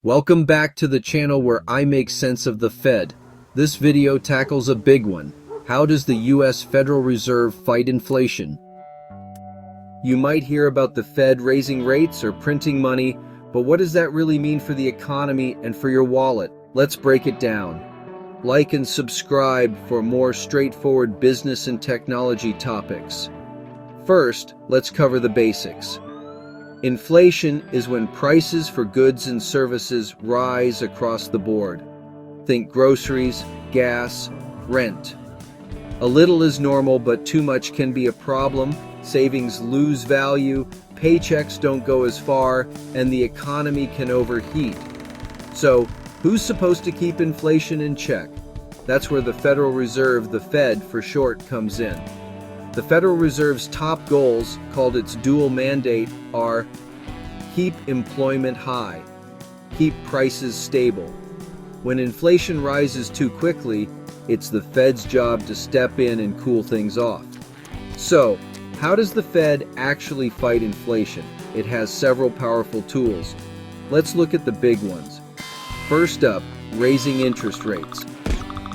Welcome back to the channel where I make sense of the Fed. This video tackles a big one. How does the US Federal Reserve fight inflation? You might hear about the Fed raising rates or printing money, but what does that really mean for the economy and for your wallet? Let's break it down. Like and subscribe for more straightforward business and technology topics. First, let's cover the basics. Inflation is when prices for goods and services rise across the board. Think groceries, gas, rent. A little is normal, but too much can be a problem. Savings lose value, paychecks don't go as far, and the economy can overheat. So, who's supposed to keep inflation in check? That's where the Federal Reserve, the Fed for short, comes in. The Federal Reserve's top goals, called its dual mandate, are keep employment high, keep prices stable. When inflation rises too quickly, it's the Fed's job to step in and cool things off. So, how does the Fed actually fight inflation? It has several powerful tools. Let's look at the big ones. First up, raising interest rates.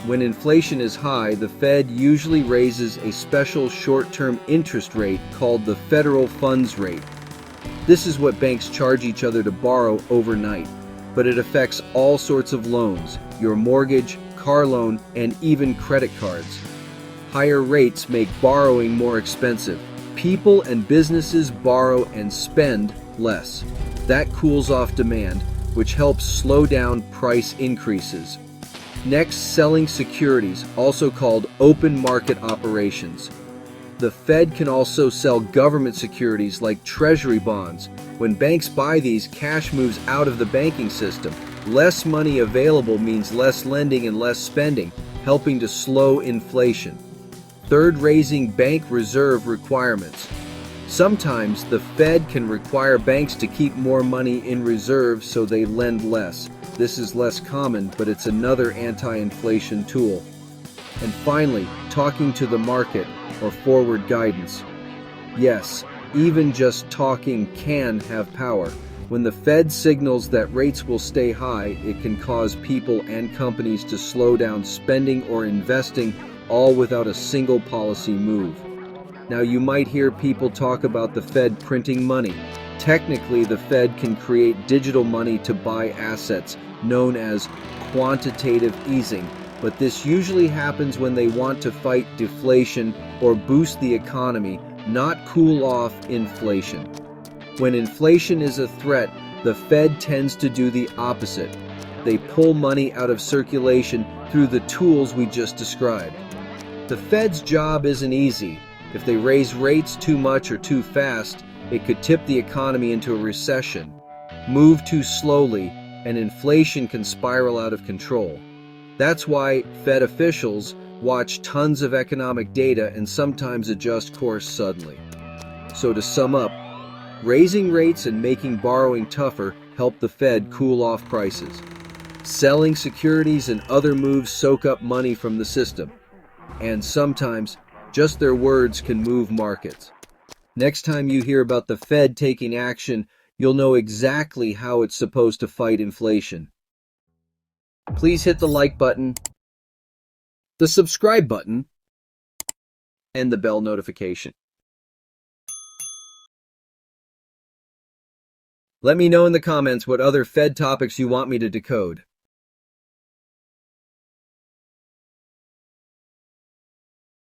When inflation is high, the Fed usually raises a special short-term interest rate called the federal funds rate. This is what banks charge each other to borrow overnight, but it affects all sorts of loans, your mortgage, car loan, and even credit cards. Higher rates make borrowing more expensive. People and businesses borrow and spend less. That cools off demand, which helps slow down price increases. Next, selling securities, also called open market operations. The Fed can also sell government securities like treasury bonds. When banks buy these, cash moves out of the banking system. Less money available means less lending and less spending, helping to slow inflation. Third, raising bank reserve requirements. Sometimes the Fed can require banks to keep more money in reserve so they lend less. This is less common, but it's another anti-inflation tool. And finally, talking to the market or forward guidance. Yes, even just talking can have power. When the Fed signals that rates will stay high, it can cause people and companies to slow down spending or investing, all without a single policy move. Now, you might hear people talk about the Fed printing money. Technically, the Fed can create digital money to buy assets, known as quantitative easing, but this usually happens when they want to fight deflation or boost the economy, not cool off inflation. When inflation is a threat, the Fed tends to do the opposite. They pull money out of circulation through the tools we just described. The Fed's job isn't easy. If they raise rates too much or too fast, it could tip the economy into a recession. Move too slowly, and inflation can spiral out of control. That's why Fed officials watch tons of economic data and sometimes adjust course suddenly. So to sum up, raising rates and making borrowing tougher help the Fed cool off prices. Selling securities and other moves soak up money from the system. And sometimes, just their words can move markets. Next time you hear about the Fed taking action, you'll know exactly how it's supposed to fight inflation. Please hit the like button, the subscribe button, and the bell notification. Let me know in the comments what other Fed topics you want me to decode.